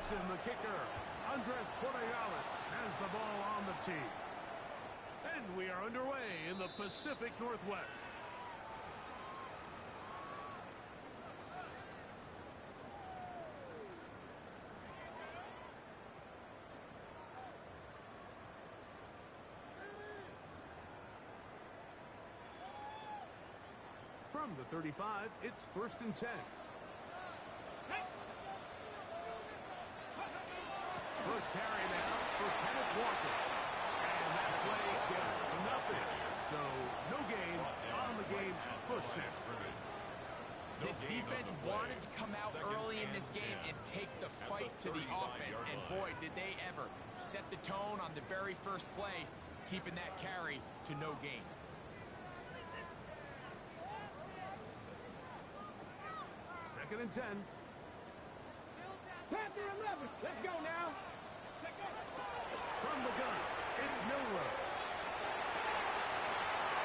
Jackson, the kicker. Andres Portales has the ball on the tee. And we are underway in the Pacific Northwest. From the 35, it's 1st and 10. First carry now for Kenneth Walker. And that play gets nothing. So no gain on the game's first snap. This defense wanted to come out early in this game and take the fight to the offense. And boy, did they ever set the tone on the very first play, keeping that carry to no gain. Second and 10. Pass the 11. Let's go now. From the gun, it's Milrow.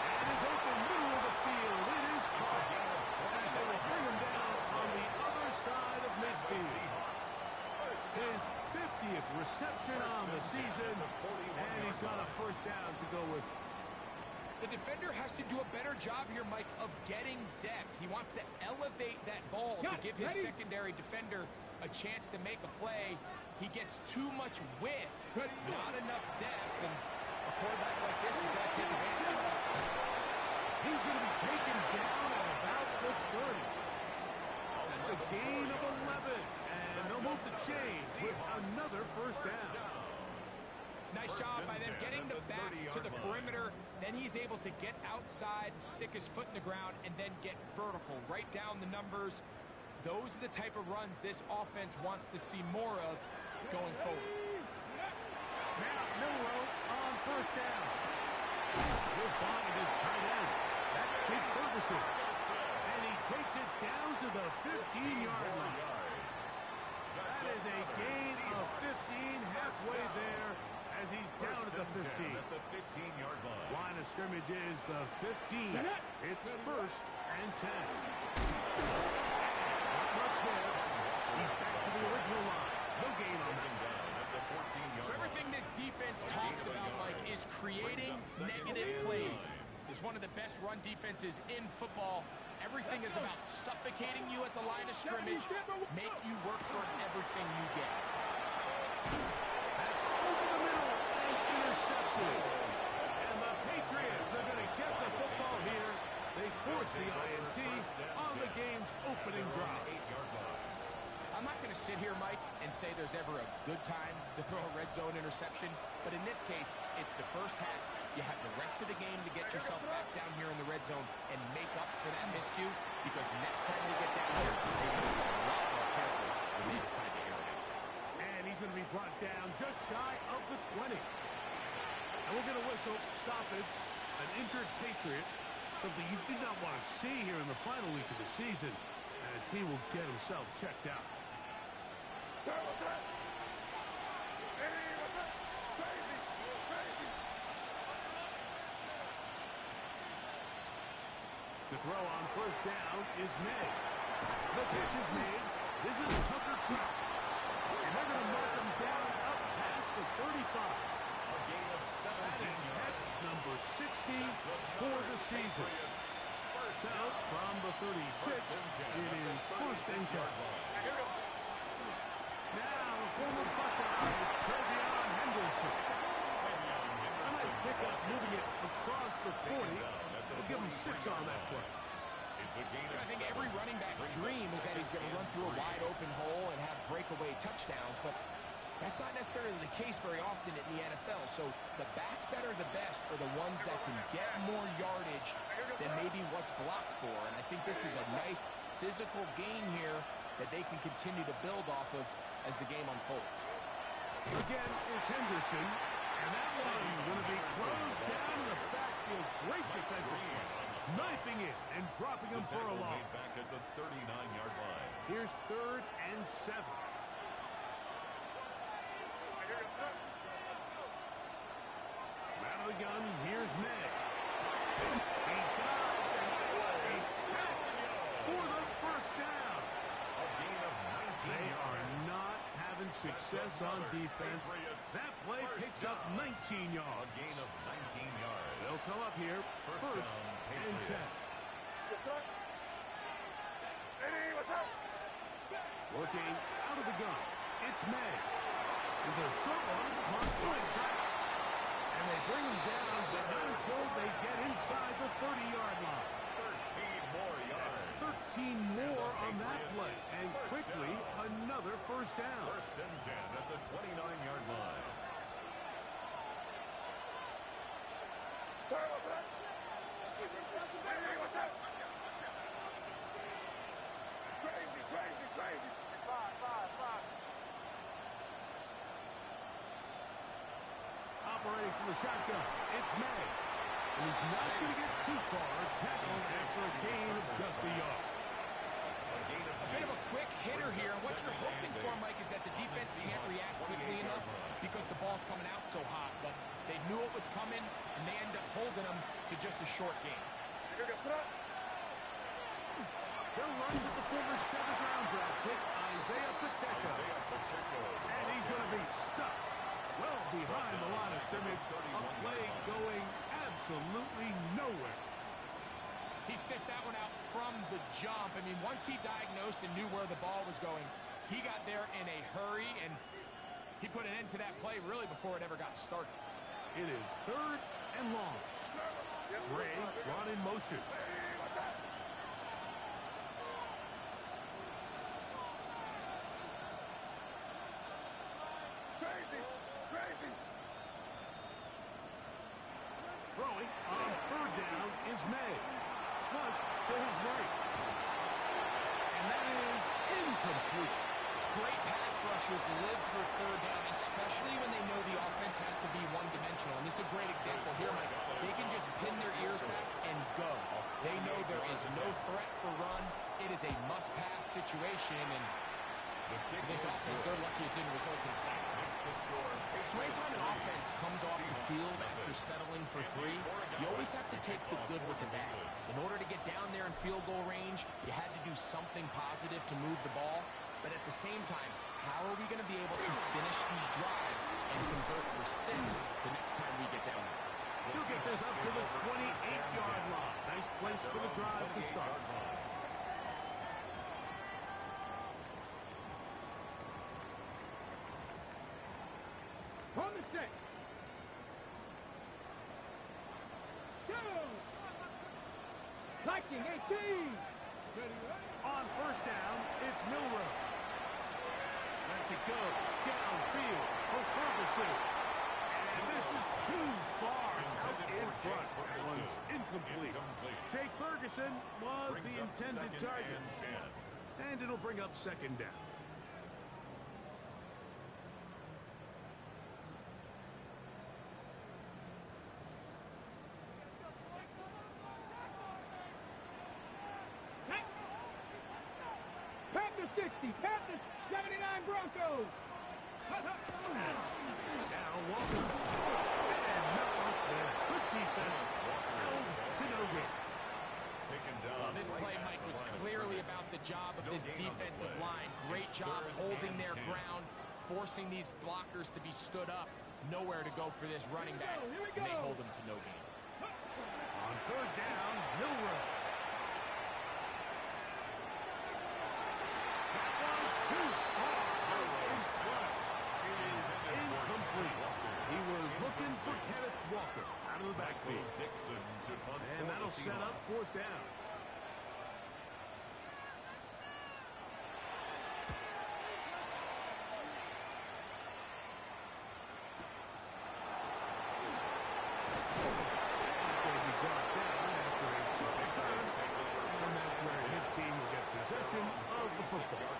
And is open middle of the field. It is caught. And they will bring him down on the other side of midfield. His 50th reception on the season, and he's got a first down to go with. The defender has to do a better job here, Mike, of getting depth. He wants to elevate that ball to give his secondary defender a chance to make a play. He gets too much width, not enough depth, and a quarterback like this is going to take advantage of it. He's going to be taken down at about the 30. That's a gain of 11, and they'll move the chains with another first down. Nice job by them getting the back to the perimeter. Then he's able to get outside, stick his foot in the ground, and then get vertical. Right down the numbers. Those are the type of runs this offense wants to see more of going forward. Now Milrow on first down. He'll find his tight end. That's Pete Ferguson. And he takes it down to the 15-yard line. That is a gain of 15 halfway there as he's down at the 15. Line of scrimmage is the 15. It's 1st and 10. Not much there. He's back to the original line. No gain on that. So everything this defense talks about, Mike, is creating negative plays. It's one of the best run defenses in football. Everything is about suffocating you at the line of scrimmage, make you work for everything you get. That's over the middle and intercepted. And the Patriots are going to get the football here. They force the INT on the game's opening drive. I'm not going to sit here, Mike, and say there's ever a good time to throw a red zone interception, but in this case, it's the first half. You have the rest of the game to get yourself back down here in the red zone and make up for that miscue, because next time they get down here, they have to be a lot more careful when they decide to air it out. And he's going to be brought down just shy of the 20. And we'll get a whistle, stoppage, an injured Patriot, something you did not want to see here in the final week of the season, as he will get himself checked out. To throw on first down is May. The pitch is made. This is Tucker Kraft. And they're going to mark him down up past the 35. A gain of 17 yards. Number 60 for the season. So from the 36, it is 1st and 10. Now the former Buckeye, Trevion Henderson. A nice pickup, moving it across the 40. We'll give him 6 on that play. I think every running back's dream is that he's going to run through a wide open hole and have breakaway touchdowns, but that's not necessarily the case very often in the NFL. So the backs that are the best are the ones that can get more yardage than maybe what's blocked for. And I think this is a nice physical gain here that they can continue to build off of as the game unfolds. Again, it's Henderson. And that one going to be closed down in the backfield. Great defensive play. Knifing it and dropping him for a loss. Back at the 39-yard line. Here's 3rd and 7. Out of the gun, here's May. He dives, and what a catch for the first down. A gain of 19 They yards. are not having success on defense. That play picks up 19 yards. A gain of 19 yards. They'll come up here first down, and 10. Looking out of the gun. It's May. There's a short one. And they bring him down, but not until they get inside the 30-yard line. 13 more yards. 13 more on that play. And quickly, another first down. First and 10 at the 29-yard line. Operating from the shotgun, it's May. And he's not going to get too far. Tackled after a gain of just a yard. A bit of a quick hitter here. What you're hoping for, Mike, is that the defense can't react quickly enough because the ball's coming out so hot. But they knew it was coming, and they end up holding them to just a short game. They'll run with the former 7th-round draft pick, Isaiah Pacheco. And he's going to be stuck well behind the line of scrimmage. A play going absolutely nowhere. He sniffed that one out from the jump. I mean, once he diagnosed and knew where the ball was going, he got there in a hurry, and he put an end to that play really before it ever got started. It is 3rd and long. Gray brought in motion. Throwing on 3rd down is May. Flush to his right. And that is incomplete. Great pass rushers live for 3rd down, especially when they know the offense has to be one-dimensional. And this is a great example here, Mike. They can just pin their ears back and go. They know there is no threat for run. It is a must-pass situation, and this offense, they're lucky it didn't result in a sack. So anytime an offense comes off the field after settling for 3, you always have to take the good with the bad. In order to get down there in field goal range, you had to do something positive to move the ball. But at the same time, how are we going to be able to finish these drives and convert for 6 the next time we get down there? He'll get this up to the 28-yard line. Nice place for the drive to start. From the 6. Go! Liking 18. On 1st down, it's Milrow. Lets it go downfield for Ferguson. And this is too far out in front. That one's incomplete. Jake Ferguson was the intended target. And it'll bring up 2nd down. Panther 60. Panther 79 Broncos. Now Walker. And not much there. Good defense. Held to no gain. Well, this play, Mike, was clearly about the job of this defensive line. Great job holding their ground, forcing these blockers to be stood up. Nowhere to go for this running back, and they hold them to no gain. On 3rd down, Milrow. That one too far out in front. It is incomplete. He was looking for Kenneth Walker out of the backfield. And that'll set up 4th down. He's going to be brought down after a short return. And that's where his team will get possession of the football.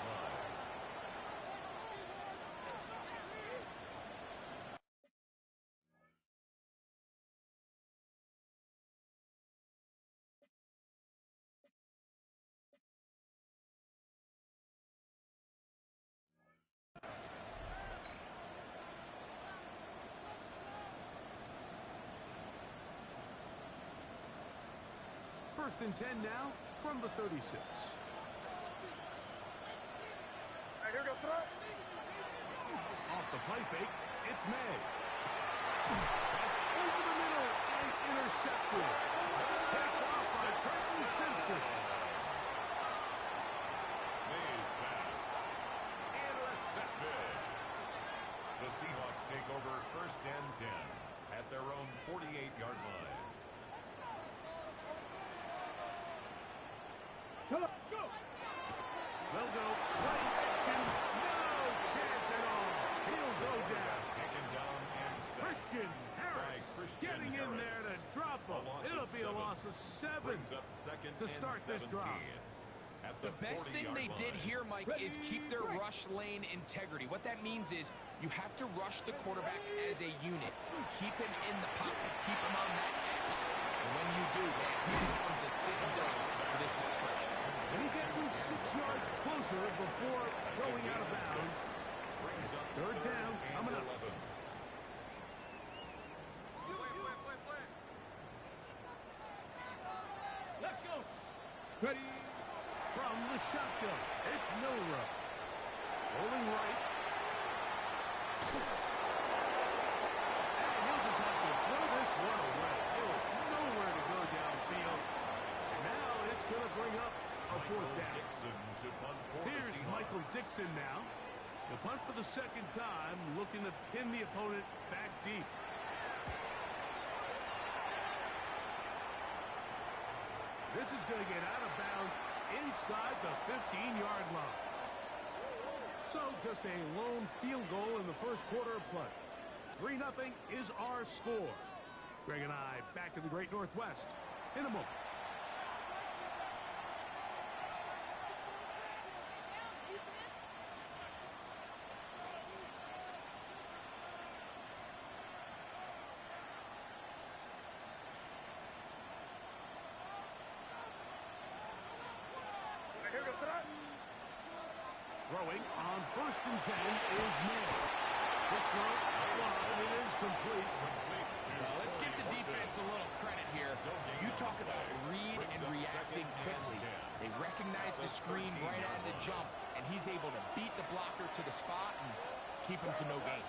First and 10 now from the 36. Off the play fake, it's May. That's over the middle and intercepted. Picked off by Preston Simpson. May's pass. Intercepted. The Seahawks take over 1st and 10 at their own 48-yard line. Go! They'll go play action. No chance at all. He'll go down. Taken down and sacked. Christian Harris Christian getting in there to Harris. drop him. It'll be a loss of 7 Brings up 2nd to and start this 17 drive. at The best thing 40-yard they did line. here, Mike, is keep their rush lane integrity. What that means is you have to rush the quarterback as a unit. Keep him in the pocket. Keep him on that X. And when you do, man, he becomes a sitting duck for this pass rush. And he gets him 6 yards closer before going out of bounds. Brings up 3rd down, coming up. 11. Let's go! Ready! From the shotgun, it's Milrow. Rolling right. And he'll just have to throw this one away. There was nowhere to go downfield. And now it's going to bring up a 4th down. Dixon to punt for the Here's Seahawks. Michael Dixon now. The punt for the 2nd time, looking to pin the opponent back deep. This is going to get out of bounds inside the 15-yard line. So just a lone field goal in the first quarter of play. 3-0 is our score. Greg and I back to the Great Northwest in a moment. Throwing on 1st and 10 is May. Quick throw, wide, it is complete. Well, let's give the defense a little credit here. You talk about read and reacting quickly. They recognize the screen right at the jump, and he's able to beat the blocker to the spot and keep him to no gain.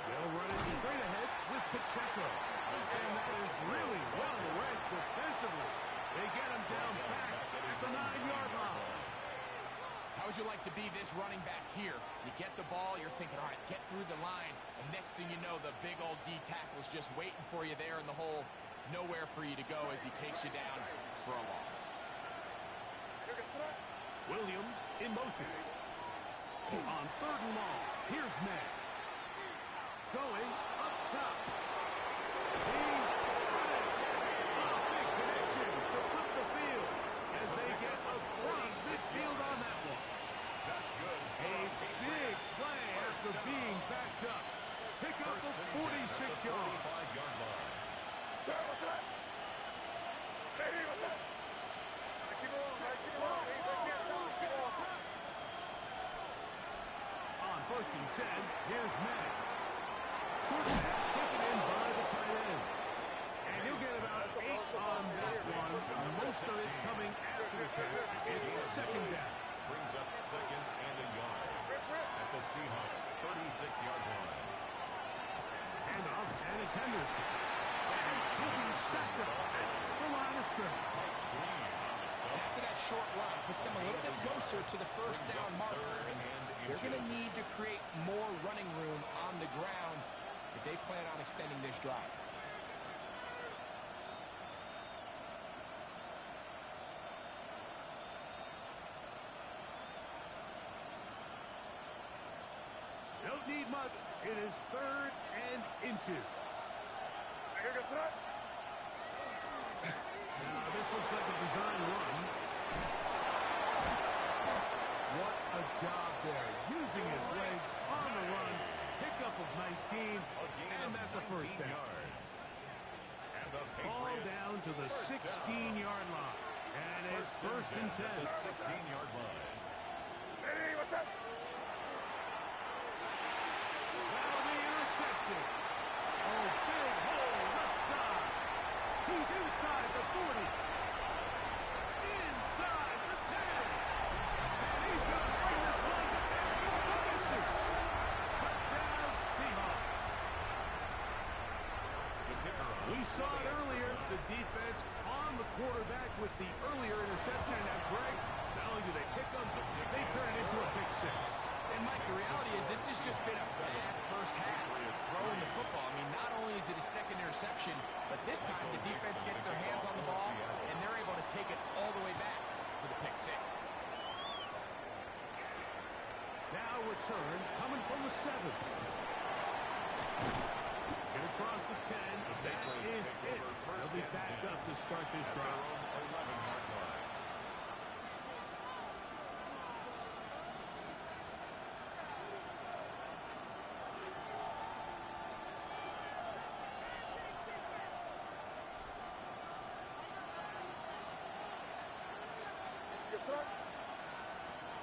They'll run it straight ahead with Pacheco. And that is really well read defensively. They get him down back at the 9-yard line. How would you like to be this running back here? You get the ball, you're thinking, all right, get through the line, and next thing you know, the big old D tackle's just waiting for you there in the hole. Nowhere for you to go as he takes you down for a loss. Williams in motion. On 3rd and long, here's May. Going up top. He's got it. A big connection to flip the field as they get across midfield on that one. That's good. A big play after being backed up. Pick up the 46-yard. 45-yard line. On 1st and 10, here's May. Short pass taken in by the tight end. And he'll get about 8 on that one. Most of it coming after the catch. It's 2nd down. Brings up 2nd and a yard at the Seahawks 36-yard line. And off, and it's Henderson. And he'll be stacked up at the line of scrimmage. After that short run, puts them a little bit closer to the 1st down marker. They're going to need to create more running room on the ground if they plan on extending this drive. Don't need much. It is 3rd and inches. Now, this looks like a design run. What a job there. Using his legs on the run. Pickup of 19. And that's a 1st down. All down to the 16-yard line. And it's 1st and 10. The 16-yard line. That'll be intercepted. Oh, big hole left side. He's inside the 40. We saw it earlier, the defense on the quarterback with the earlier interception. And Greg, not only do they pick them, they turn it into a pick six. And, Mike, the reality is this has just been a bad first half throwing the football. I mean, not only is it a second interception, but this time the defense gets their hands on the ball, and they're able to take it all the way back for the pick six. Now return coming from the 7. Get across the 10. That is it. They'll be backed up to start this drive.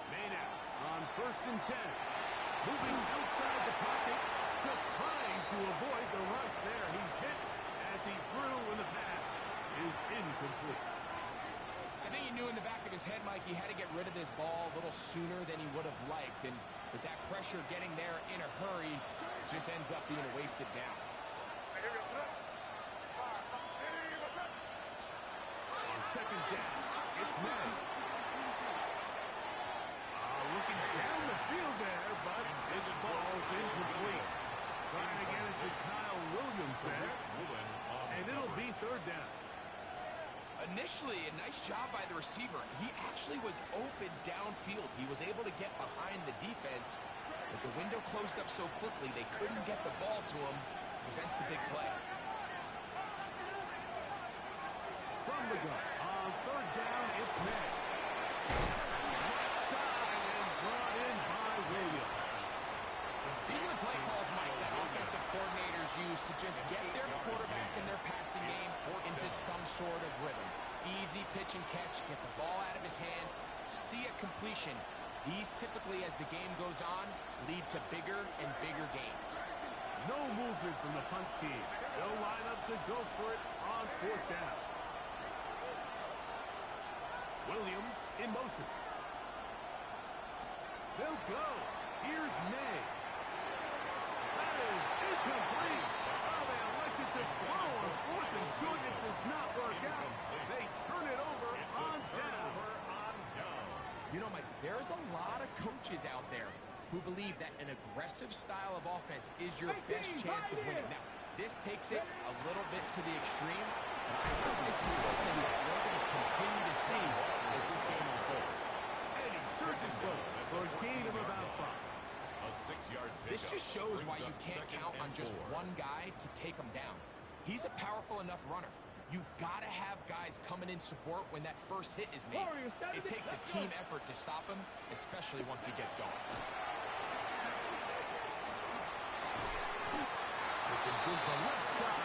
Maynard on 1st and 10. Moving outside the pocket, just trying to avoid the rush there. He's hit as he threw, and the pass is incomplete. I think he knew in the back of his head, Mike, he had to get rid of this ball a little sooner than he would have liked. And with that pressure getting there in a hurry, it just ends up being a wasted down. On 2nd down, it's May. Looking down the field there, but the ball's incomplete. Trying to get it to Kyle Williams there, and it'll be 3rd down. Initially, a nice job by the receiver. He actually was open downfield. He was able to get behind the defense, but the window closed up so quickly they couldn't get the ball to him. Prevents the big play. From the gun, on 3rd down, it's May. These are the play calls, Mike, that offensive coordinators use to just get their quarterback and their passing game into some sort of rhythm. Easy pitch and catch, get the ball out of his hand, see a completion. These typically, as the game goes on, lead to bigger and bigger gains. No movement from the punt team. They'll line up to go for it on 4th down. Williams in motion. They'll go. Here's May. That is incomplete. Oh, they elected to throw on 4th and short. It does not work out. They turn it over on down. You know, Mike, there's a lot of coaches out there who believe that an aggressive style of offense is your best chance of winning. Now, this takes it a little bit to the extreme, but I think this is something that we're going to continue to see as this game unfolds. And he surges for a gain of about 5. A 6-yard pickup. This just shows why you can't count on just one guy to take him down. He's a powerful enough runner. You got to have guys coming in support when that first hit is made. It takes a team effort to stop him, especially once he gets going. To the left side.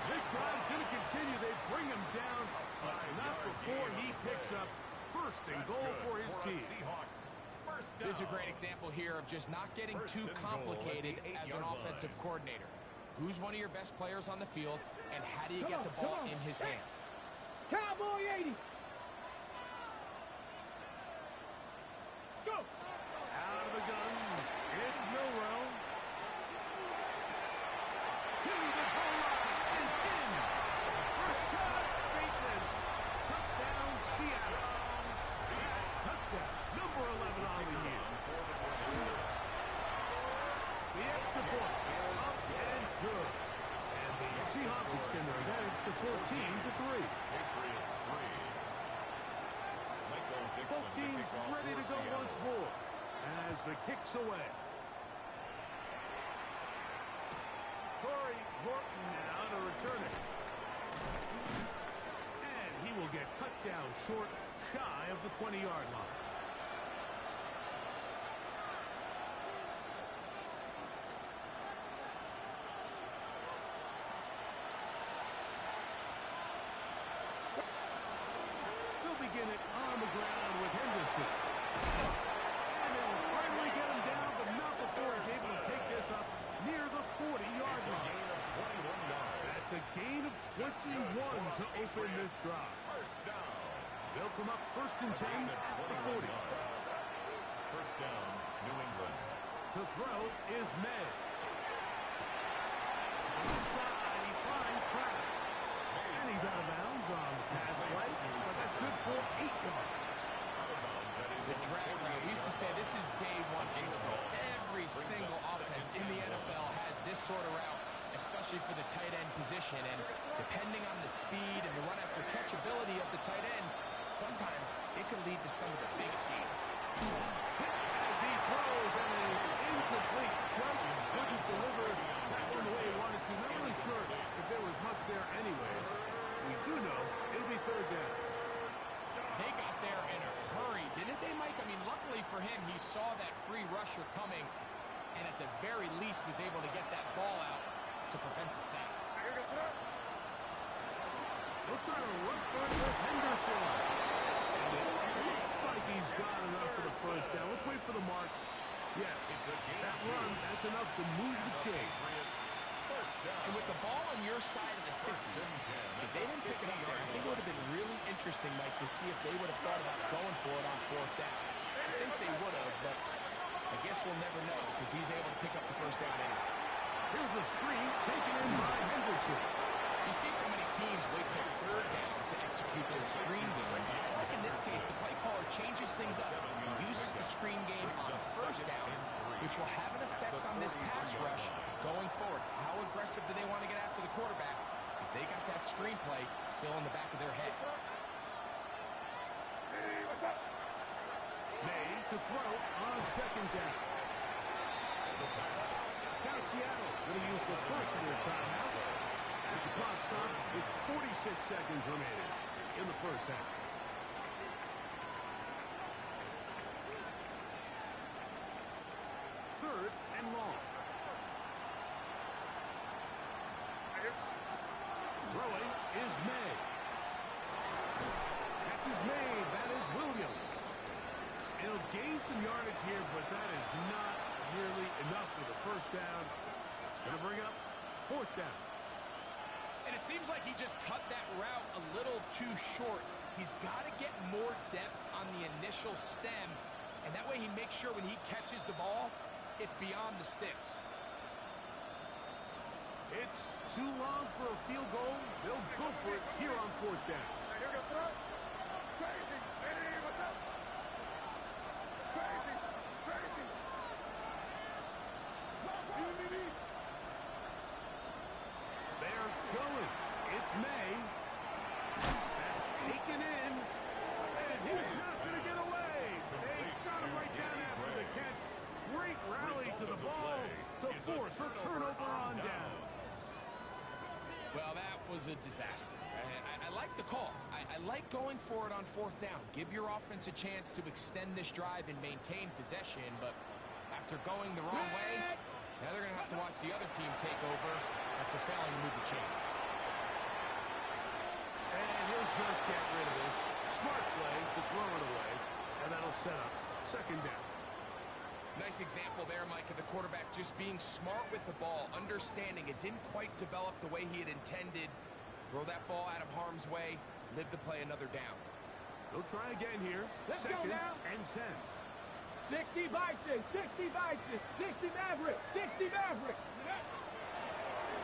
This drive's going to continue. They bring him down, but not before he picks up 1st and goal for his team. This is a great example here of just not getting too complicated as an offensive coordinator. Who's one of your best players on the field, and how do you get the ball in his hands? Cowboy 80. Let's go. Out of the gun, it's Milrow. To the goal line and in. First shot, Bateman. Touchdown, Seattle. Touchdown, number 11 on the year. The extra point, up and good. And the Seahawks extend their advantage to 14-3. Patriots 3. Both teams ready to go once more as the kick's away. Corey Horton now to return it. And he will get cut down short, shy of the 20-yard line. They'll begin it on the ground with Henderson. And they will finally get him down, but not before he's able to take this up near the 40-yard line. That's a gain of 21 to open this drive. First down. They'll come up 1st and 10 at the 40. First down, New England. To throw is May. Inside, especially for the tight end position. And depending on the speed and the run-after-catch ability of the tight end, sometimes it can lead to some of the biggest gains. As he throws, and it is incomplete. Just couldn't deliver that one the way he wanted to. Not really sure if there was much there anyways. We do know it'll be third down. They got there in a hurry, didn't they, Mike? I mean, luckily for him, he saw that free rusher coming, and at the very least was able to get that ball out to prevent the sack. They'll try to run for it with Henderson. And it looks like he's got enough for the first down. Let's wait for the mark. Yes, that run, that's enough to move the chains. And with the ball on your side of the 50, if they didn't pick it up there, I think it would have been really interesting, Mike, to see if they would have thought about going for it on fourth down. I think they would have, but I guess we'll never know because he's able to pick up the first down anyway. Here's a screen taken in by Henderson. You see so many teams wait till third down to execute their screen game. Like in this case, the play caller changes things up. He uses the screen game on first down, which will have an effect on this pass rush going forward. How aggressive do they want to get after the quarterback? Because they got that screen play still in the back of their head. May to throw on second down. Now Seattle will use the first of their timeouts as the clock stops with 46 seconds remaining in the first half. Third and long. Throwing is May. Catch is made. That is Williams. He'll gain some yardage here, but that is not nearly enough for the first down. It's going to bring up fourth down. And it seems like he just cut that route a little too short. He's got to get more depth on the initial stem, and that way he makes sure when he catches the ball, it's beyond the sticks. It's too long for a field goal. They'll go for it here on fourth down. They're going. It's May. That's taken in. And he's not going to get away. They got him right down after the catch. Great rally to the ball to force a turnover on down. Well, that was a disaster. I like the call. I like going for it on fourth down. Give your offense a chance to extend this drive and maintain possession, but after going the wrong way, now they're going to have to watch the other team take over after failing to move the chains. And he'll just get rid of this. Smart play to throw it away, and that'll set up second down. Nice example there, Mike, of the quarterback just being smart with the ball, understanding it didn't quite develop the way he had intended. Throw that ball out of harm's way, live to play another down. They'll try again here. Let's go second now. and 10. 60 Vikings, 60 Vikings, 60 Mavericks, 60 Mavericks.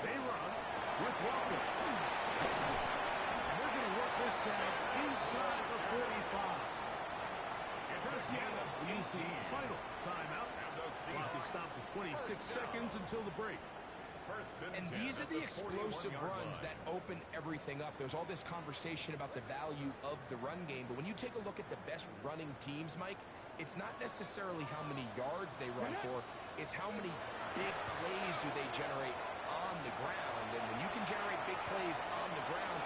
They run with Walker. They're going to work this guy inside the 45. Seattle will use the final timeout. Clock is stopped at 26 seconds until the break. And these are the explosive runs that open everything up. There's all this conversation about the value of the run game, but when you take a look at the best running teams, Mike, it's not necessarily how many yards they run for, it's how many big plays do they generate on the ground. And when you can generate big plays on the ground,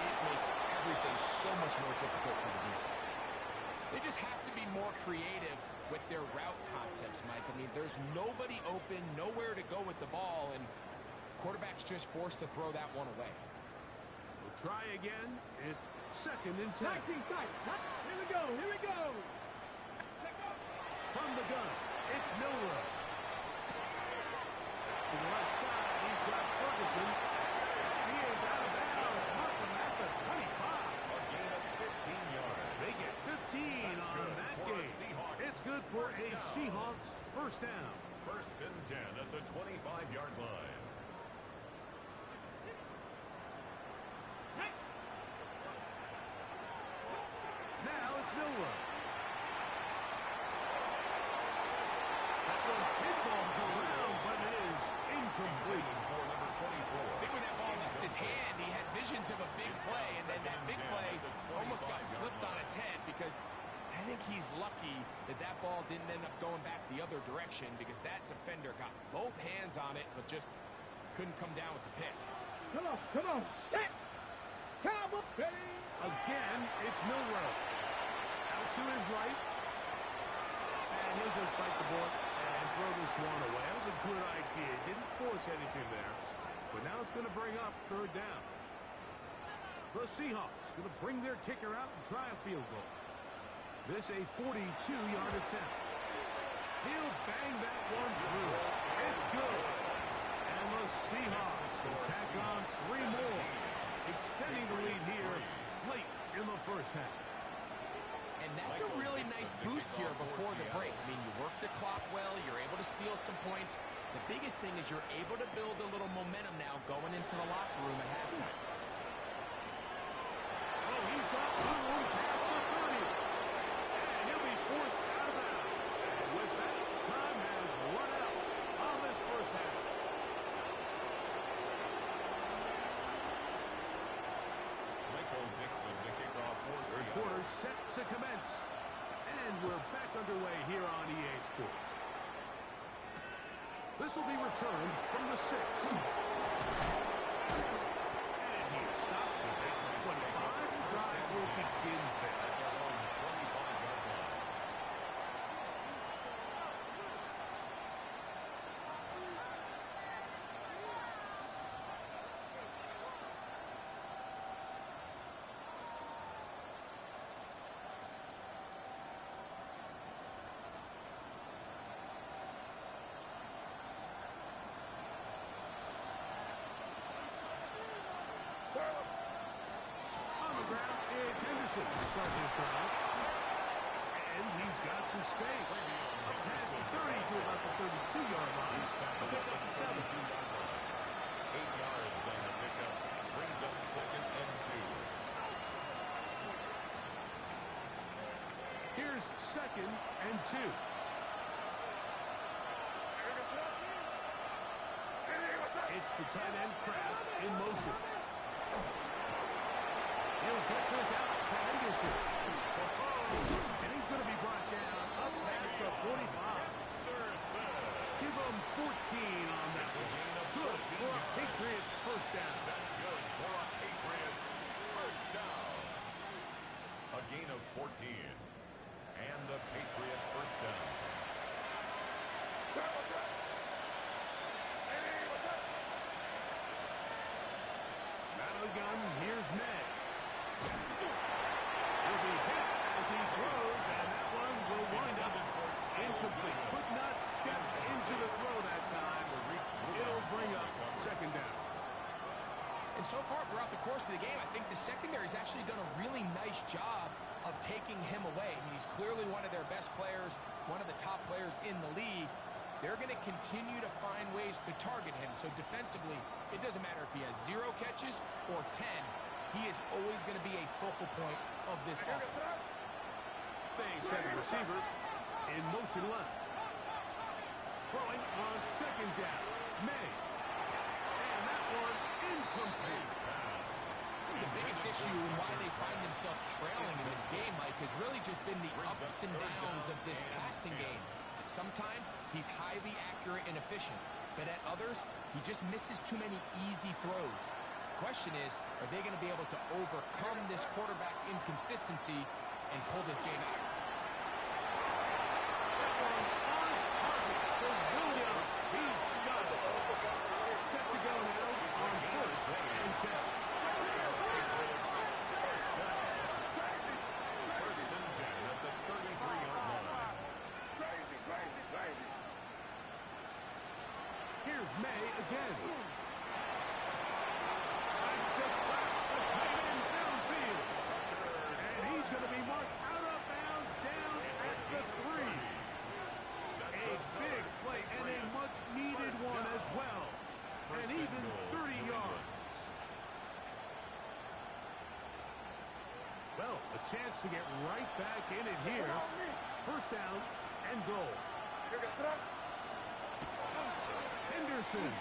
it makes everything so much more difficult for the defense. They just have to be more creative with their route concepts, Mike. I mean, there's nobody open, nowhere to go with the ball, and quarterback's just forced to throw that one away. We'll try again. It's second and 10. 19 tight. Here we go. Here we go. From the gun, it's Milrow. To the left side, he's got Ferguson. He is out of bounds. Markham at the 25. A gain of 15 yards. They get 15 on that game. It's good for a Seahawks first down. First and 10 at the 25-yard line. Now it's Milrow. That one pinballs around, but it is incomplete. For number his hand. He had visions of a big play, and then that big play almost got flipped on its head because I think he's lucky that that ball didn't end up going back the other direction because that defender got both hands on it but just couldn't come down with the pick. Come on, set! Cowboy! Again, it's Milrow. Out to his right. And he'll just bite the board and throw this one away. That was a good idea. Didn't force anything there. But now it's going to bring up third down. The Seahawks going to bring their kicker out and try a field goal. This a 42-yard attempt. He'll bang that one through. It's good. And the Seahawks will tack on 3 more, extending the lead here late in the first half. And that's a really nice boost here before the break. I mean, you work the clock well. You're able to steal some points. The biggest thing is you're able to build a little momentum now going into the locker room at halftime. Oh, he's got room past the 30. And he'll be forced out of bounds. And with that, time has run out on this first half. Michael Dixon, the kickoff for Third quarter set to commence. And we're back underway here on EA Sports. This will be returned from the 6. And he's stopped at the 25. The drive will begin there. On the ground, it's Henderson to start his drive. And he's got some space. Up past the 30 to about the 32-yard line. A pick up to 7. 8 yards on the pickup. Brings up 2nd and 2. Here's 2nd and 2. It's the tight end Kraft in motion. He'll get this out to Henderson. And he's going to be brought down up past the 45. Give him 14 on that one. Good for a Patriots first down. That's good for a Patriots first down. A gain of 14. And the Patriot first down. Gun, here's May. He'll be hit as he throws, and that one will wind up incomplete. Could not step into the throw that time. It'll bring up 2nd down. And so far throughout the course of the game, I think the secondary's actually done a really nice job of taking him away. I mean, he's clearly one of their best players, one of the top players in the league. They're going to continue to find ways to target him. So defensively, it doesn't matter if he has 0 catches or 10. He is always going to be a focal point of this offense. They set a receiver in motion left. Throwing on 2nd down. May. And that one incomplete. The biggest issue and why they find themselves trailing in this game, Mike, has really just been the ups and downs of this passing game. Sometimes he's highly accurate and efficient, but at others, he just misses too many easy throws. The question is, are they going to be able to overcome this quarterback inconsistency and pull this game out? That one on target for Williams. He's got it. Set to go now on 1st and 10. First and 10 at the 33-yard line. Here's May again. Tries to crack the tight end downfield. And he's going to be marked out of bounds down at the 3. A big play and a much-needed one as well. And even 30 yards. Well, a chance to get right back in it here. First down and goal. Henderson.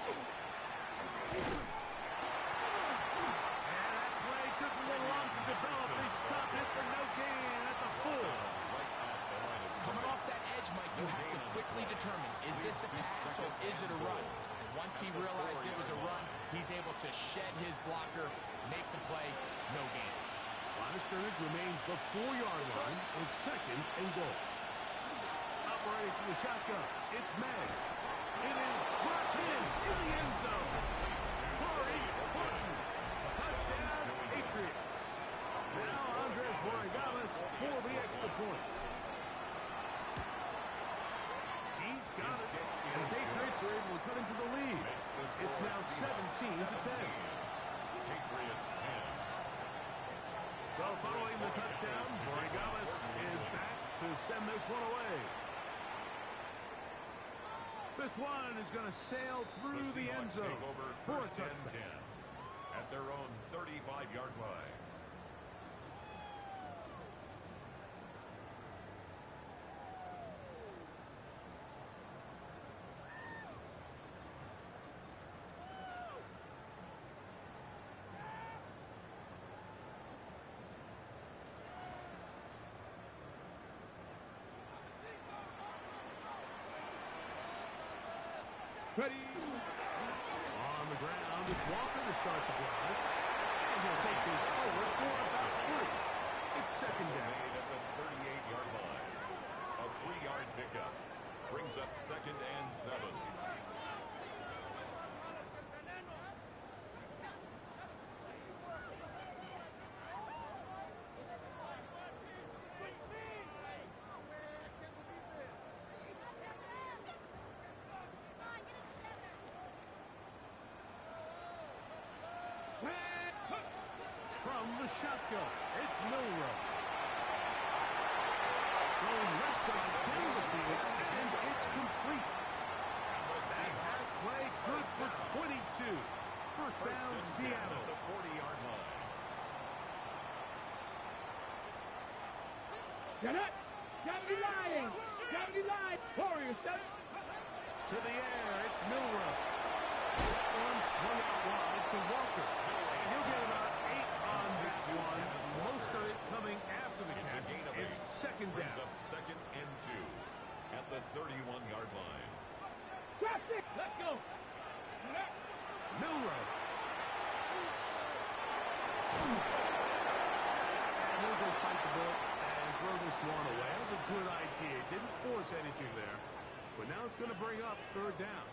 determine, is this a pass or is it a run? And once he realized it was a run, he's able to shed his blocker, make the play, no gain. Line of scrimmage remains the 4-yard line. It's 2nd and goal. Operating for the shotgun. It's May. It is Watkins in the end zone. Corey Horton. Touchdown, Patriots. Now Andres Borregales for the extra point. He's got it. And the Patriots are able to cut into the lead. It's now 17-10. Patriots 10. So following the touchdown, Borregales is back to send this one away. This one is going to sail through the end zone for a touchdown. At their own 35-yard line. Ready. On the ground, it's Walker to start the drive. And he'll take this forward for about 3. It's 2nd down. Made at the 38-yard line. A 3-yard pickup. Brings up 2nd and 7. From the shotgun, it's Milrow. Going left side down the field, and it's complete. That half play good for 22. First down, Seattle. The 40-yard line. Get up. Deputy Lion. Deputy Lion. Warriors. To the air, it's Milrow. One swung out wide to Walker. And he'll get about 8 on that one. Most of it coming after the catch. It's 2nd Brings down. up 2nd and 2 at the 31-yard line. Traffic. Let's go. Milrow. And he'll just bite the bullet and throw this one away. That was a good idea. Didn't force anything there. But now it's going to bring up 3rd down.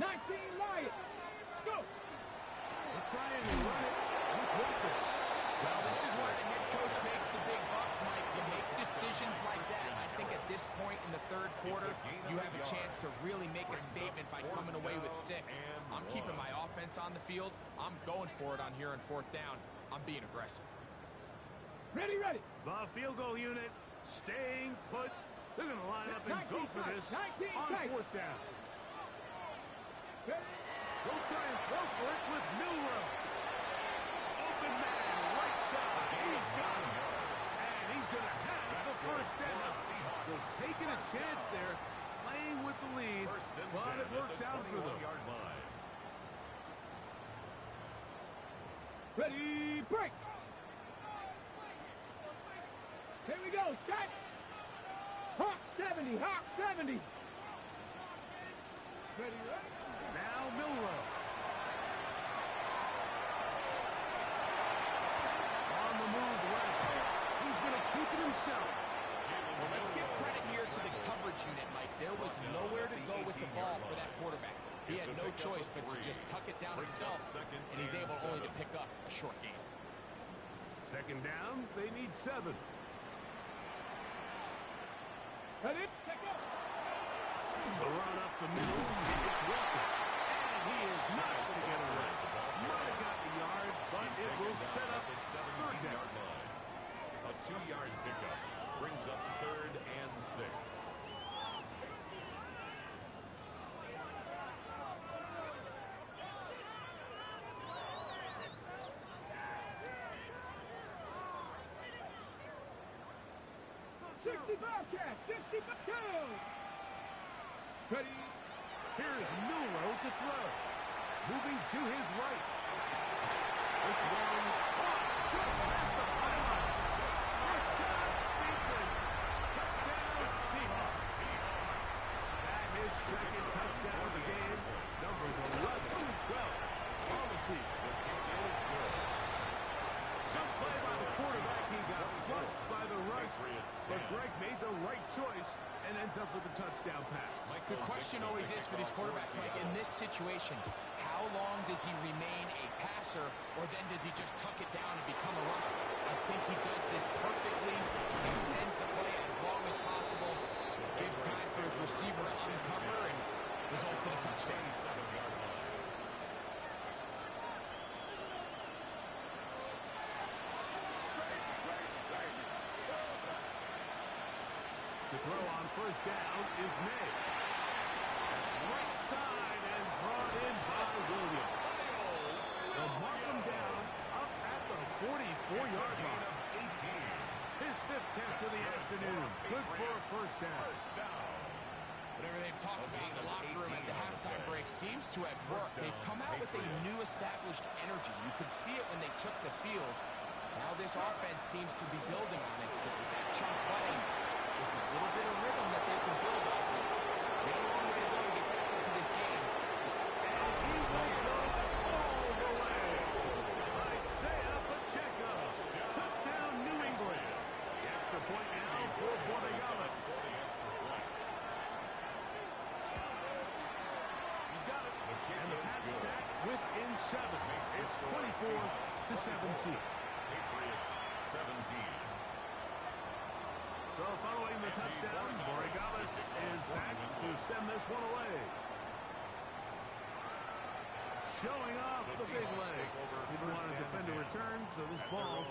19 Lions. Let's go. They're trying to run it with Walker. Well, this is where the head coach makes the big bucks, Mike. To make decisions like that, I think at this point in the 3rd quarter, you have a chance to really make a statement by coming away with 6. I'm keeping my offense on the field. I'm going for it on here on 4th down. I'm being aggressive. Ready, ready. The field goal unit staying put. They're going to line up and go for this on 4th down. They'll try and throw for it with Milrow. Open man, right side. He's got him. And he's going to have the first down. So taking a chance there, playing with the lead, but it works out for them. Ready, break. Here we go, set. Hawk 70, Hawk 70. Ready, ready. Now Milrow. On the move left. He's going to keep it himself. Well, let's give credit here to the coverage unit, Mike. There was nowhere to go with the ball for that quarterback. He had no choice but to just tuck it down himself, and he's able only to pick up a short gain. 2nd down, they need 7. Ready, check out. The run up the middle, it's Walker. And he is not going to get away. Might have got the yard, but it will set up the 3rd down. 17-yard line. A 2-yard pickup brings up 3rd and 6. Bobcat, 60 down. Ready. Here's Milrow to throw. Moving to his right. This one, just past the pylon. Rashad Bateman Seahawks. That his second touchdown of the game. Numbers 11 and 12 on the season. Some play by the quarterback. He got flushed by the rush, but Greg made the right choice and ends up with a touchdown pass. Mike, the question always is for these quarterbacks, Mike, in this situation, how long does he remain a passer, or then does he just tuck it down and become a runner? I think he does this perfectly, extends the play as long as possible, gives time for his receiver to uncover, and results in a touchdown. The throw on first down is made. That's right side and brought in by Williams. They'll mark him down up at the 44-yard line. His fifth catch of the afternoon. Good for a first down. Whatever they've talked about in the locker room at the halftime break seems to have worked. They've come out with a new established energy. You could see it when they took the field. Now this offense seems to be building on it because with that chunk play, just a little bit of rhythm that they can build off of. They have a long way to go to get back into this game. And he will go all the way. Isaiah Pacheco. Touchdown, New England. The extra point now for Borregales. He's got it. And the Pats back within 7. It's 24-17. Patriots 17. So following the touchdown, Borregales is back to send this one away. Showing off the big leg. Didn't want to defend a return, so this ball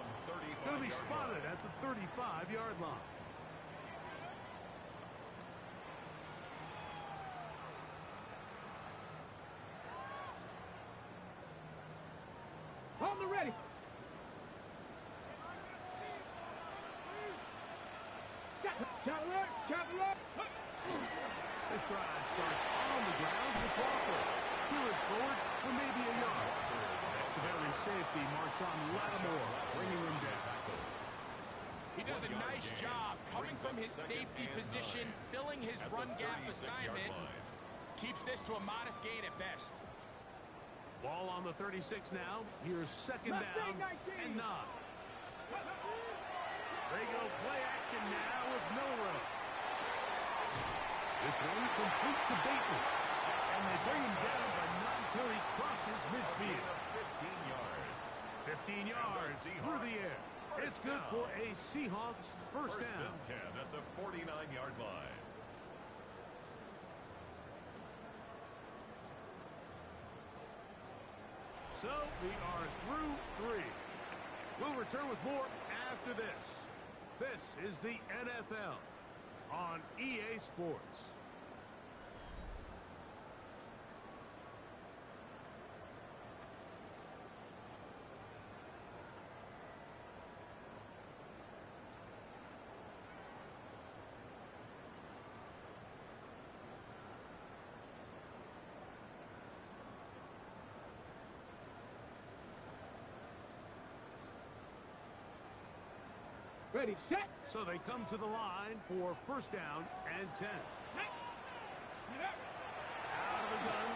going to be spotted at the 35-yard line. On the ready. This drive starts on the ground with Walker. Here it's forward for maybe a yard. That's the very safety, Marshawn Lattimore, bringing him down. He does a nice job coming from his safety position, filling his run gap assignment. Keeps this to a modest gain at best. Ball on the 36 now. Here's second down and 9. They go play action now with Milrow. This one complete to Bateman. And they bring him down, but not until he crosses midfield. 15 yards. 15 yards through the air. It's good for a Seahawks first down. First and 10 at the 49-yard line. So we are through 3. We'll return with more after this. This is the NFL on EA Sports. Ready, set. So they come to the line for first down and 10. Out of the gun,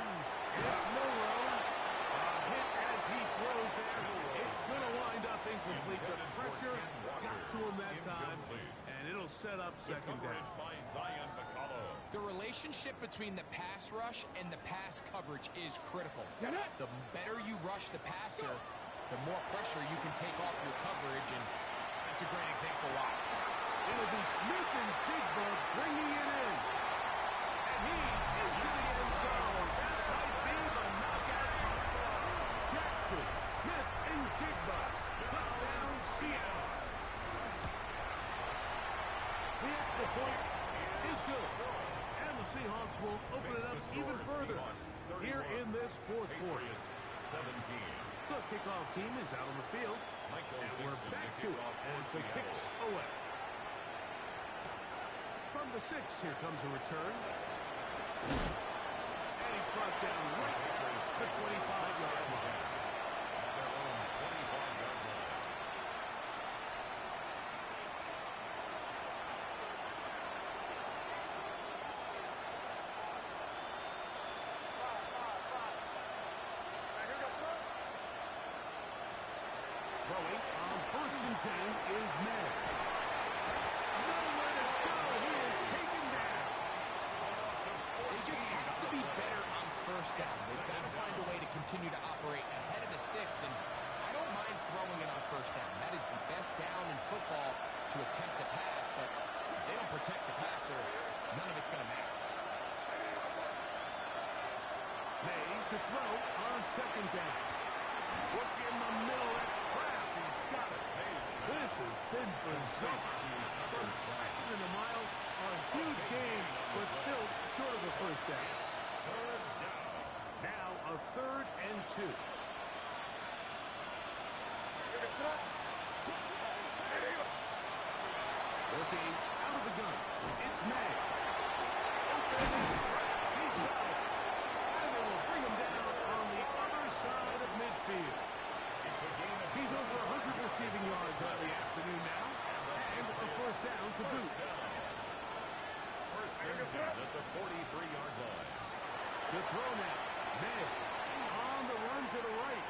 it's Milrow. A hit as he throws there. It's going to wind up incomplete. The pressure got to him that time, and it'll set up second down. The relationship between the pass rush and the pass coverage is critical. The better you rush the passer, the more pressure you can take off your coverage, and that's a great example why. It'll be Smith and Jigba bringing it in. And he's into the end zone. That might be the knockout. Jackson, Smith, and Jigba. Touchdown, Seattle. The extra point is good. And the Seahawks will open it up even further here in this fourth quarter. 17. The kickoff team is out on the field. And we're back to it as the kicks away. From the 6, here comes a return. And he's brought down right at the 25-yard line. Their own 25-yard line. and 10 is May. Nowhere to go. He is taken down. They just have to be better on first down. They've got to find a way to continue to operate ahead of the sticks, and I don't mind throwing it on first down. That is the best down in football to attempt to pass, but if they don't protect the passer, none of it's going to matter. May to throw on second down. Look in the middle. That's Kraft. He's got it. This has been bizarre. From second and a mile, a huge game, but still short of a first down. Now a 3rd and 2. Looking out of the gun. It's May. Open. He's got it. And they will bring him down on the other side of midfield. He's over 100 receiving yards on the afternoon now. And a first down to boot. First and 10 at the 43-yard line. To throw now. May on the run to the right.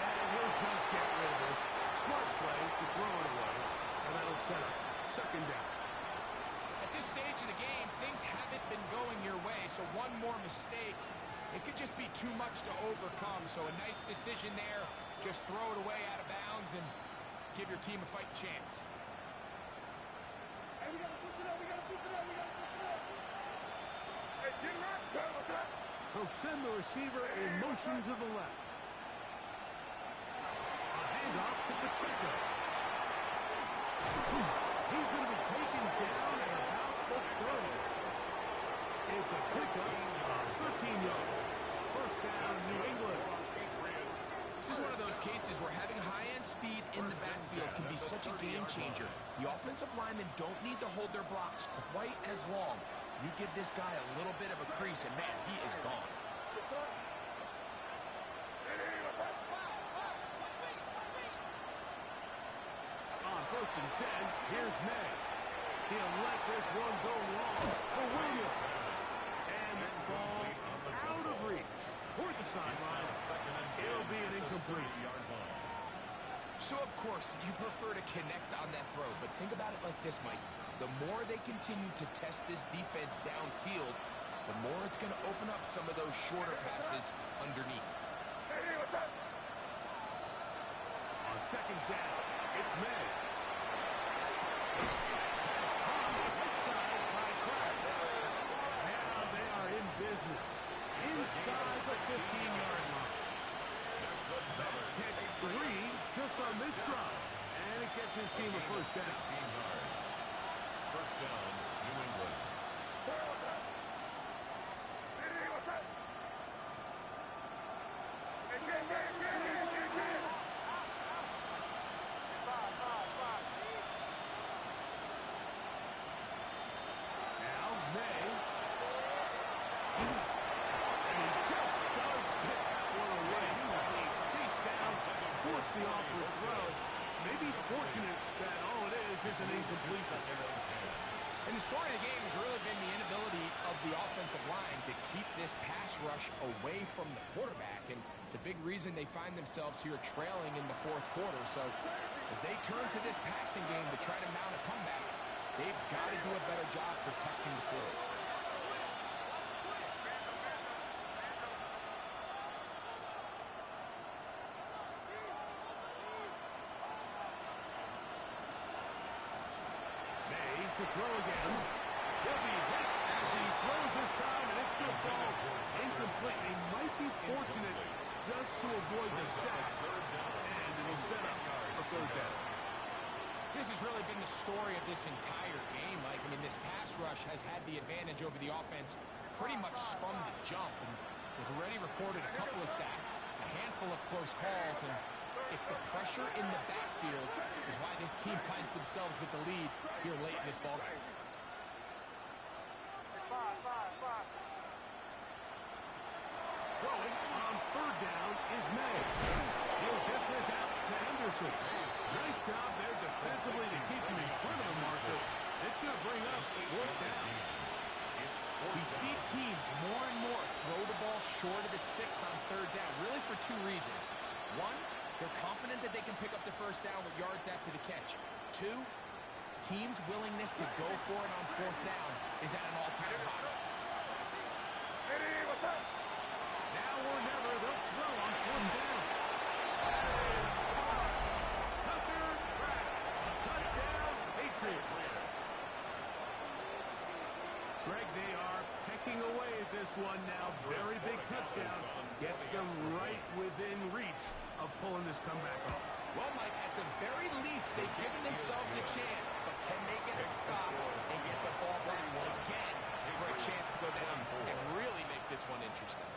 And he'll just get rid of this. Smart play to throw it away. And that'll set up second down. At this stage of the game, things haven't been going your way, so one more mistake, it could just be too much to overcome. So a nice decision there. Just throw it away out of bounds and give your team a fighting chance. Hey, we gotta switch it up. We gotta switch it up. We gotta switch it up. Hey, G-Rock, what's up? He'll send the receiver in motion to the left. A handoff to Pacheco. He's going to be taken down at about the 30. It's a pickup of 13 yards. First down, New England. This is one of those cases where having high-end speed in the backfield can be such a game changer. The offensive linemen don't need to hold their blocks quite as long. You give this guy a little bit of a crease, and man, he is gone. On 1st and 10, here's May. He'll let this one go long for Williams. And that ball out of reach toward the sideline. It'll be an incomplete. So, of course, you prefer to connect on that throw, but think about it like this, Mike. The more they continue to test this defense downfield, the more it's going to open up some of those shorter passes underneath. On second down, it's May. Now they are in business. Inside the 15-yard line. That's catch 3 just on this drive. And it gets his team a first down. 16 yards. First down, New England. Now May. And he just does get that one away. He's chased down, forced the awkward throw. Maybe he's fortunate that all it is an incompletion. And the story of the game has really been the inability of the offensive line to keep this pass rush away from the quarterback. And it's a big reason they find themselves here trailing in the 4th quarter. So as they turn to this passing game to try to mount a comeback, they've got to do a better job protecting the quarterback. To throw again. He'll be hit as he throws this time, and it's going to fall incomplete. He might be fortunate just to avoid the sack, and it'll set up a third down. This has really been the story of this entire game, Mike. I mean, this pass rush has had the advantage over the offense pretty much from the jump, and they've already recorded a couple of sacks, a handful of close calls, and it's the pressure in the backfield is why this team finds themselves with the lead here late in this ballgame. Throwing on 3rd down is May. He'll get this out to Henderson. Nice job there defensively to keep him in front of the marker. It's going to bring up 4th down. We see teams more and more throw the ball short of the sticks on 3rd down, really for 2 reasons. One, They're confident that they can pick up the first down with yards after the catch. 2, teams' willingness to go for it on 4th down is at an all-time high. Now or never, they'll throw on 4th down. Tucker Pratt. Touchdown, Patriots. Greg, they are pecking away at this one now. Very big touchdown. Gets them right within reach of pulling this comeback off. Well, Mike, at the very least, they've given themselves a chance. But can they get a stop and get the ball back again for a chance to go down and really make this one interesting?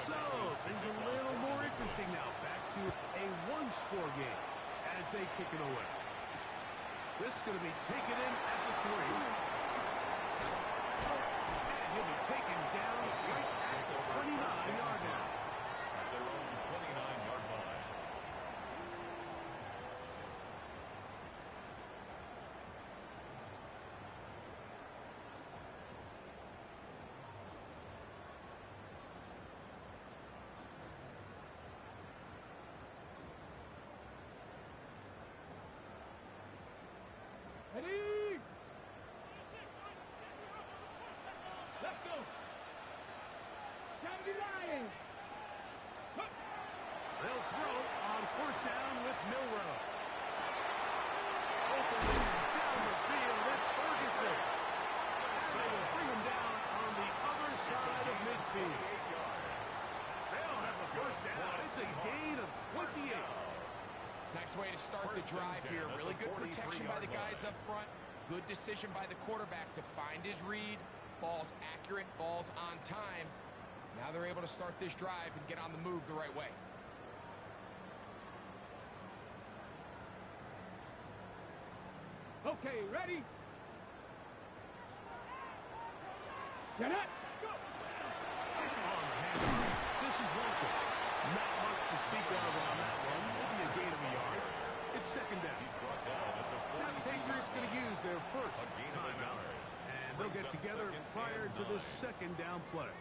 So, things a little more interesting now. Back to a one-score game as they kick it away. This is going to be taken in at the 3. And he'll be taken down right at the 29-yard line. At their own 29-yard line. Ready? Let's go. Time to line. They'll throw on 1st down with Milrow. Open down the field, it's Ferguson. They will bring him down on the other side of midfield. They'll have the 1st down. It's a gain of 28. Nice way to start the drive here. Really good protection by the guys up front. Good decision by the quarterback to find his read. Ball's accurate, ball's on time. Now they're able to start this drive and get on the move the right way. Okay, ready? Get up. Go. On handoff. This is Walker. Not much to speak of on that one. Maybe a gain of a yard. It's 2nd down. Now the Patriots going to use their first timeout. And they'll get together prior to the 2nd down play.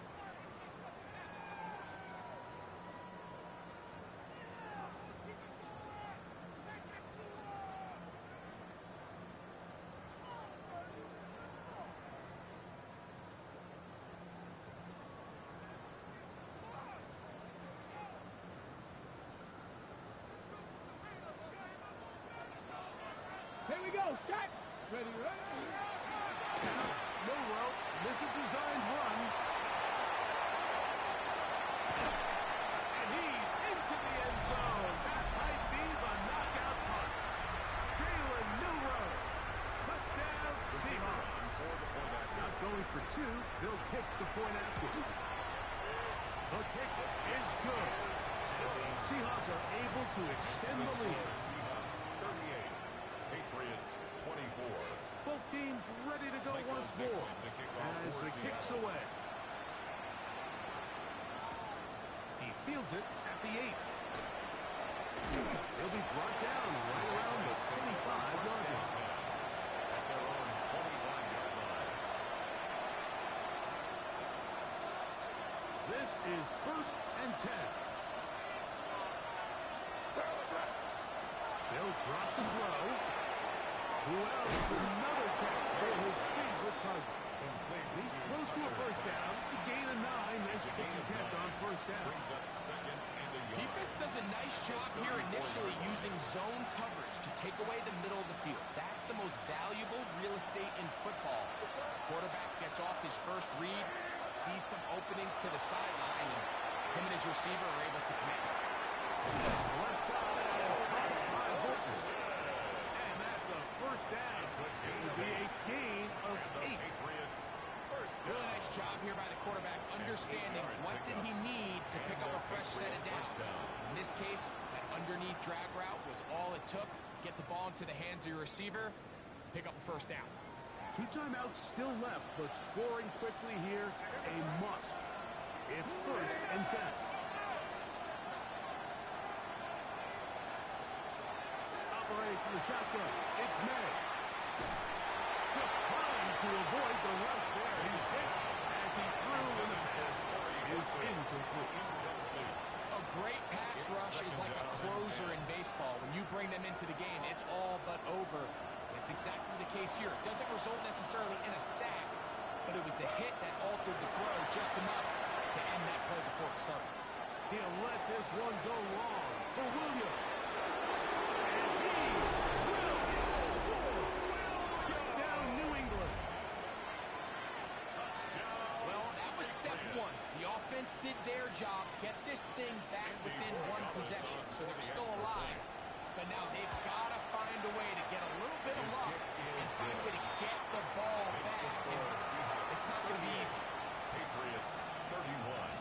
Here we go. Shot. Ready, ready. Milrow, this is designed run. And he's into the end zone. That might be the knockout punch. Jalen Milrow. Touchdown, Seahawks. Not going for 2. They'll kick the point after. The kick is good. And the Seahawks are able to extend the lead. Seahawks 38. Patriots 24. Both teams ready to go once more as the kick's away. He fields it at the 8. He'll be brought down right around the 25-yard line. At their own 25-yard line. This is 1st and 10. They'll drop to throw. Who else? Another catch for his favorite target. He's close to a 1st down. To gain a 9. Nice pitch and catch on 1st down. Brings up 2nd and a yard. Defense does a nice job here initially using zone coverage to take away the middle of the field. That's the most valuable real estate in football. Quarterback gets off his first read, sees some openings to the sideline, and him and his receiver are able to connect. Left side is blocked by Bolton. And that's a 1st down. It'll be a gain of 8. Patriots first down. Really nice job here by the quarterback, understanding what did he need to pick up a fresh set of downs. In this case, that underneath drag route was all it took. Get the ball into the hands of your receiver, pick up a 1st down. 2 timeouts still left, but scoring quickly here, a must. It's 1st and 10. Operating from the shotgun. It's May. Just trying to avoid the rush there. He's hit as he threw in the pass. Is incomplete. into the game, it's all but over. It's exactly the case here. It doesn't result necessarily in a sack, but it was the hit that altered the throw just enough to end that play before it started. He'll let this one go long for Williams. And he will score. Touchdown, New England. Touchdown. Well, that was step one. The offense did their job, get this thing back within one possession, so they're still alive. But now they've got to find a way to get a little bit of luck and find a way to get the ball back. And it's not going to be easy. Patriots 31.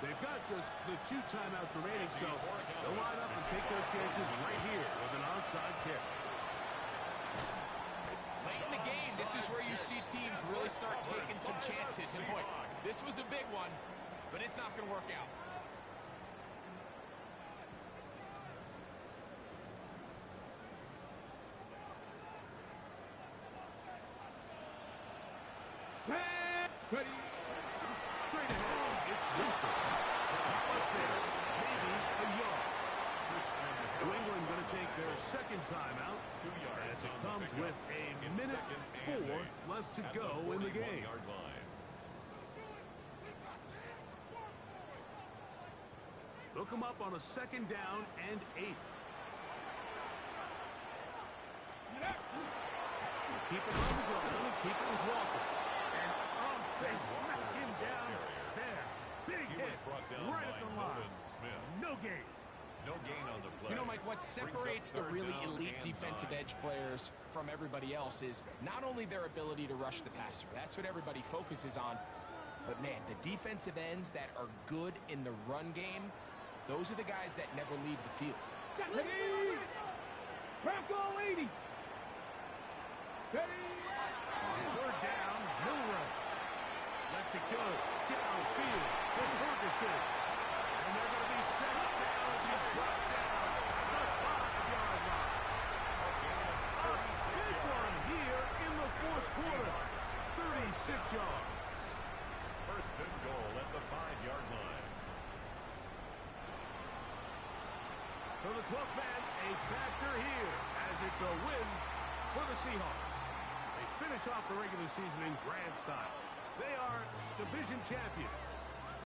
They've got just the 2 timeouts remaining, so they'll line up and take their chances right here with an onside kick. Late in the game, this is where you see teams really start taking some chances. And boy, this was a big one, but it's not going to work out. Ready. Straight ahead, it's Wilson. What's there? Maybe a yard. New England going to take their second timeout 2 yards as it on the comes pickup. with a In minute second and 4 8 left to at go in the game. 41-yard line. Look them up on a second down and 8. Keep it on the ground and keep it with Walker. And they smack him down there. Big He hit was brought down right by at the line. Nolan Smith. No gain. No gain on the play. You know, Mike, what separates the Brings up really third down elite and defensive 9. edge players from everybody else is not only their ability to rush the passer. That's what everybody focuses on. But, man, the defensive ends that are good in the run game, those are the guys that never leave the field. Ready. Crackle 80. Steady. Third down, Milrow. Lets it go downfield for Ferguson. And they're going to be set up now as he's brought down the 5-yard line. A big one here in the fourth quarter. 36 yards. First and goal at the 5-yard line. For the 12th man, a factor here as it's a win for the Seahawks. They finish off the regular season in grand style. They are division champions.